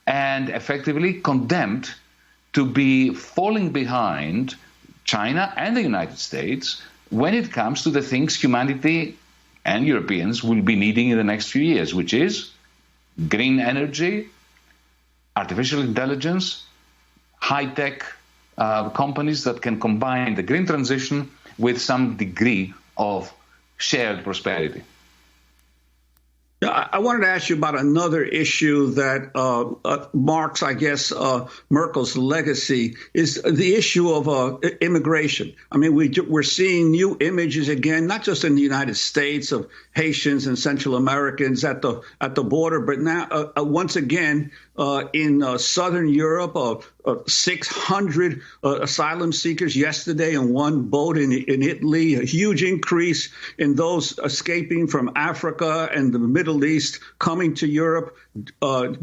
and effectively condemned to be falling behind China and the United States when it comes to the things humanity and Europeans will be needing in the next few years, which is green energy, artificial intelligence, high-tech companies that can combine the green transition with some degree of shared prosperity. Yeah, I wanted to ask you about another issue that marks, I guess, Merkel's legacy is the issue of immigration. I mean, we're seeing new images again, not just in the United States of Haitians and Central Americans at the border, but now once again in Southern Europe, 600 asylum seekers yesterday in one boat in Italy, a huge increase in those escaping from Africa and the Middle East coming to Europe.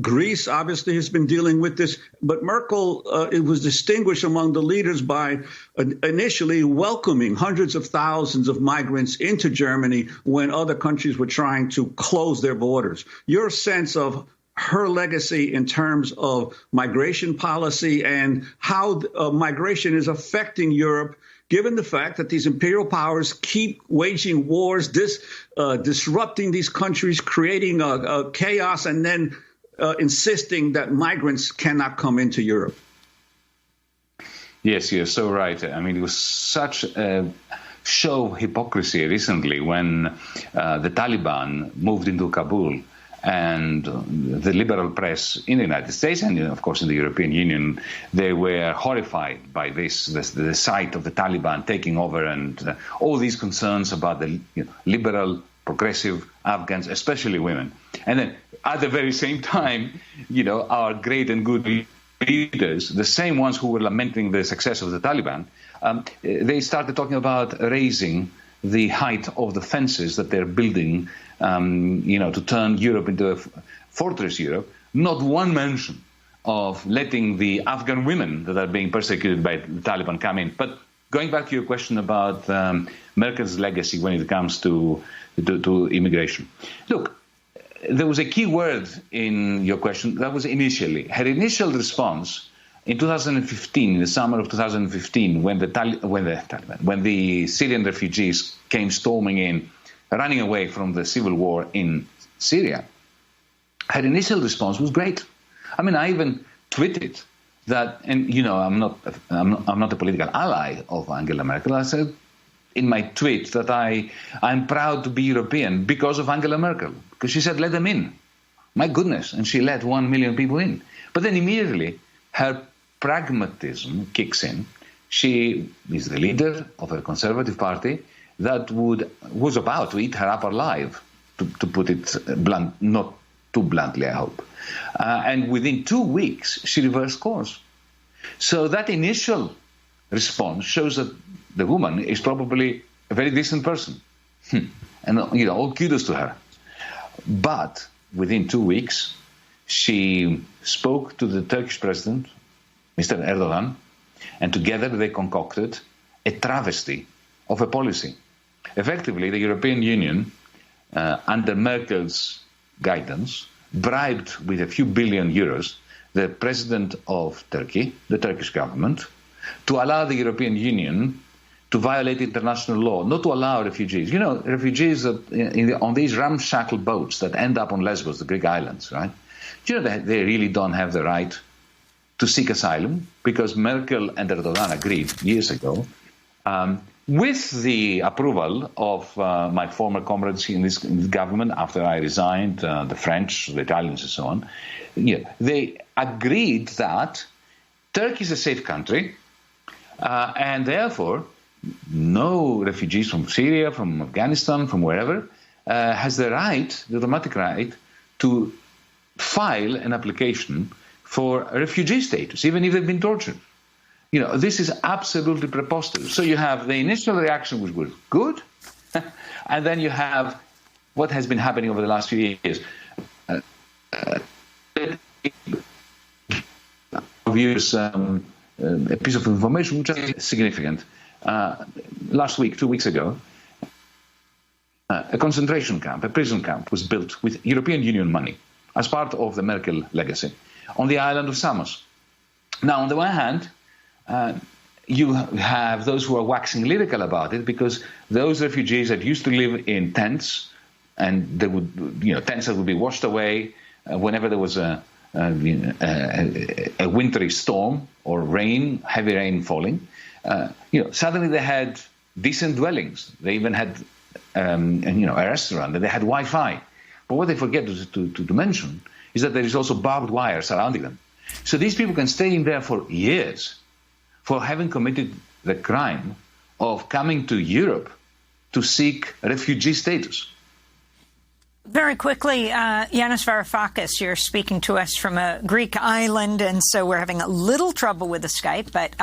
Greece obviously has been dealing with this, but Merkel it was distinguished among the leaders by initially welcoming hundreds of thousands of migrants into Germany when other countries were trying to close their borders. Your sense of her legacy in terms of migration policy and how migration is affecting Europe, given the fact that these imperial powers keep waging wars, disrupting these countries, creating chaos, and then insisting that migrants cannot come into Europe. Yes, you're so right. I mean, it was such a show of hypocrisy recently when the Taliban moved into Kabul. And the liberal press in the United States and, of course, in the European Union, they were horrified by the sight of the Taliban taking over and all these concerns about the liberal, progressive Afghans, especially women. And then at the very same time, our great and good leaders, the same ones who were lamenting the success of the Taliban, they started talking about raising the height of the fences that they're building to turn Europe into a fortress Europe. Not one mention of letting the Afghan women that are being persecuted by the Taliban come in. But going back to your question about Merkel's legacy when it comes to immigration. Look, there was a key word in your question. That was initially. Her initial response in 2015, in the summer of 2015, when the Syrian refugees came storming in, running away from the civil war in Syria, her initial response was great. I mean, I even tweeted that, and I'm not a political ally of Angela Merkel. I said in my tweet that I'm proud to be European because of Angela Merkel, because she said let them in. My goodness, and she let 1 million people in. But then immediately her pragmatism kicks in. She is the leader of a conservative party that was about to eat her up alive, to put it blunt, not too bluntly, I hope. And within 2 weeks, she reversed course. So that initial response shows that the woman is probably a very decent person. And, all kudos to her. But within 2 weeks, she spoke to the Turkish president, Mr. Erdogan, and together they concocted a travesty of a policy. Effectively, the European Union, under Merkel's guidance, bribed with a few billion euros the president of Turkey, the Turkish government, to allow the European Union to violate international law, not to allow refugees. Refugees on these ramshackle boats that end up on Lesbos, the Greek islands, right? That they really don't have the right to seek asylum because Merkel and Erdogan agreed years ago, with the approval of my former comrades in this government after I resigned, the French, the Italians and so on. They agreed that Turkey is a safe country and therefore no refugees from Syria, from Afghanistan, from wherever, has the automatic right to file an application for a refugee status, even if they've been tortured. This is absolutely preposterous. So you have the initial reaction, which was good, and then you have what has been happening over the last few years. A piece of information which is significant. Last week, 2 weeks ago, a concentration camp, a prison camp, was built with European Union money as part of the Merkel legacy on the island of Samos. Now, on the one hand, you have those who are waxing lyrical about it because those refugees that used to live in tents, and they would, tents that would be washed away whenever there was a wintry storm or rain, heavy rain falling. Suddenly they had decent dwellings. They even had, a restaurant, and they had Wi-Fi. But what they forget to mention is that there is also barbed wire surrounding them. So these people can stay in there for years for having committed the crime of coming to Europe to seek refugee status. Very quickly, Yanis Varoufakis, you're speaking to us from a Greek island, and so we're having a little trouble with the Skype, but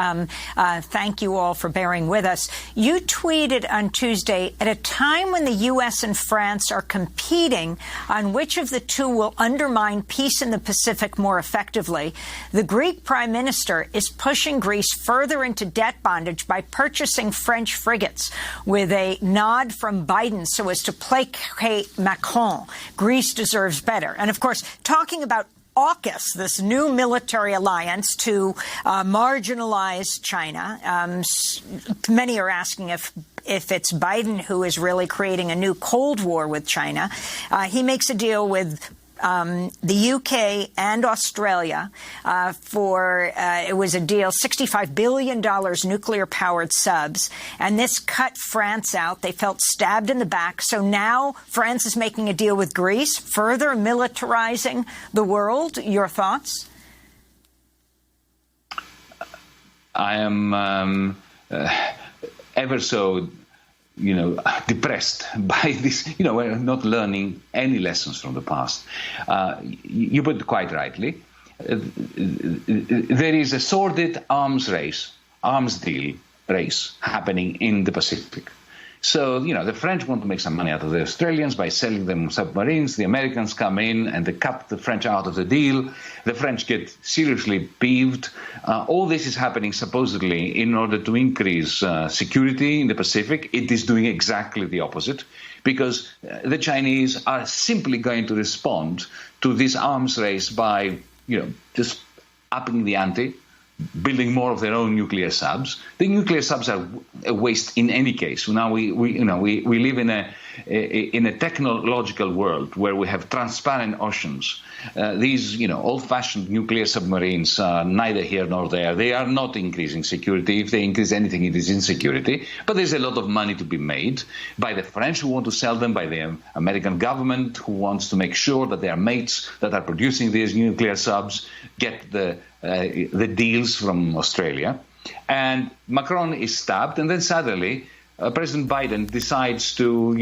thank you all for bearing with us. You tweeted on Tuesday, at a time when the U.S. and France are competing on which of the two will undermine peace in the Pacific more effectively, the Greek prime minister is pushing Greece further into debt bondage by purchasing French frigates, with a nod from Biden so as to placate Macron. Greece deserves better. And, of course, talking about AUKUS, this new military alliance to marginalize China. Many are asking if it's Biden who is really creating a new Cold War with China. He makes a deal with the UK and Australia it was a deal, $65 billion nuclear-powered subs, and this cut France out. They felt stabbed in the back. So now France is making a deal with Greece, further militarizing the world. Your thoughts? I am ever so depressed by this. We're not learning any lessons from the past. You put it quite rightly. There is a sordid arms deal race happening in the Pacific. So, the French want to make some money out of the Australians by selling them submarines. The Americans come in and they cut the French out of the deal. The French get seriously peeved. All this is happening supposedly in order to increase security in the Pacific. It is doing exactly the opposite, because the Chinese are simply going to respond to this arms race by, just upping the ante, building more of their own nuclear subs. The nuclear subs are a waste in any case. Now we live in a technological world where we have transparent oceans. These old-fashioned nuclear submarines are neither here nor there. They are not increasing security. If they increase anything, it is insecurity. But there's a lot of money to be made by the French who want to sell them, by the American government who wants to make sure that their mates that are producing these nuclear subs get the deals from Australia. And Macron is stabbed, and then suddenly President Biden decides to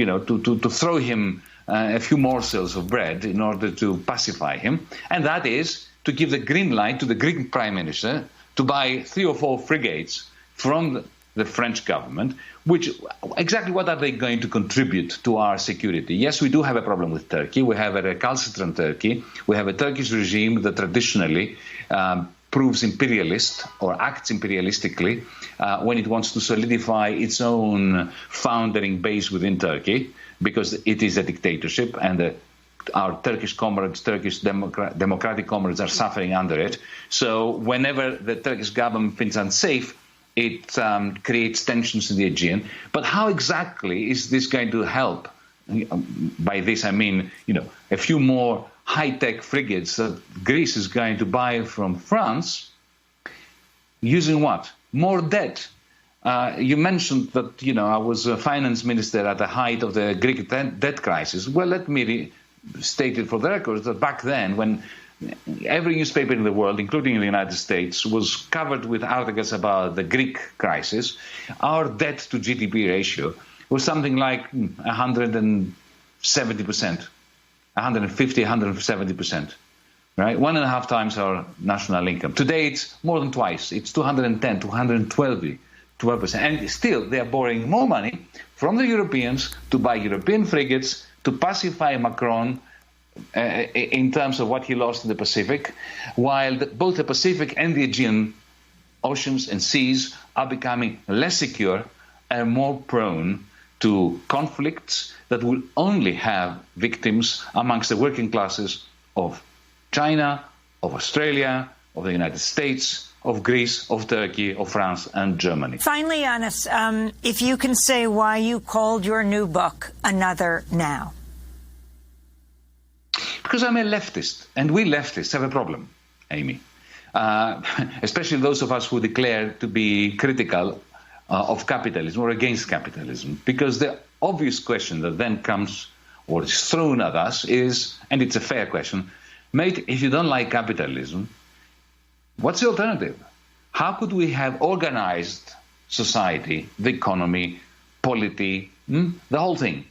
throw him a few morsels of bread in order to pacify him, and that is to give the green light to the Greek prime minister to buy 3 or 4 frigates from the French government. Exactly what are they going to contribute to our security? Yes, we do have a problem with Turkey. We have a recalcitrant Turkey. We have a Turkish regime that traditionally proves imperialist or acts imperialistically when it wants to solidify its own foundering base within Turkey, because it is a dictatorship, and our Turkish comrades, Turkish democratic comrades, are suffering under it. So whenever the Turkish government feels unsafe, it creates tensions in the Aegean. But how exactly is this going to help? By this I mean, a few more high-tech frigates that Greece is going to buy from France, using what? More debt. You mentioned that, I was a finance minister at the height of the Greek debt crisis. Well, let me state it for the record that back then, when every newspaper in the world, including in the United States, was covered with articles about the Greek crisis, our debt to GDP ratio was something like 170%, 150, 170%, right? 1.5 times our national income. Today, it's more than twice. It's 210, 212%. And still, they are borrowing more money from the Europeans to buy European frigates, to pacify Macron in terms of what he lost in the Pacific, while both the Pacific and the Aegean oceans and seas are becoming less secure and more prone to conflicts that will only have victims amongst the working classes of China, of Australia, of the United States, of Greece, of Turkey, of France, and Germany. Finally, Yanis, if you can say why you called your new book Another Now. Because I'm a leftist, and we leftists have a problem, Amy. Especially those of us who declare to be critical of capitalism or against capitalism. Because the obvious question that then comes, or is thrown at us is, and it's a fair question, mate, if you don't like capitalism, what's the alternative? How could we have organized society, the economy, polity, the whole thing,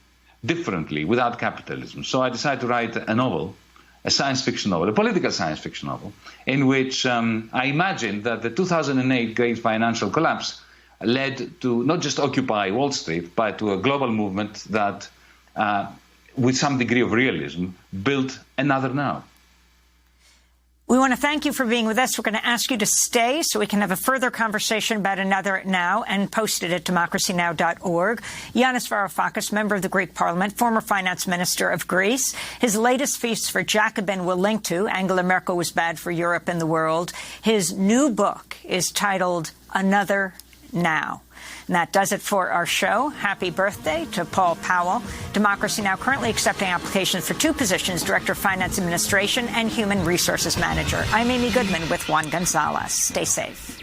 differently without capitalism? So I decided to write a novel, a science fiction novel, a political science fiction novel, in which I imagined that the 2008 great financial collapse led to not just Occupy Wall Street, but to a global movement that, with some degree of realism, built another now. We want to thank you for being with us. We're going to ask you to stay so we can have a further conversation about another now and post it at democracynow.org. Yanis Varoufakis, member of the Greek Parliament, former finance minister of Greece. His latest piece for Jacobin will link to Angela Merkel was bad for Europe and the world. His new book is titled Another Now. And that does it for our show. Happy birthday to Paul Powell. Democracy Now! Currently accepting applications for 2 positions, Director of Finance Administration and Human Resources Manager. I'm Amy Goodman with Juan Gonzalez. Stay safe.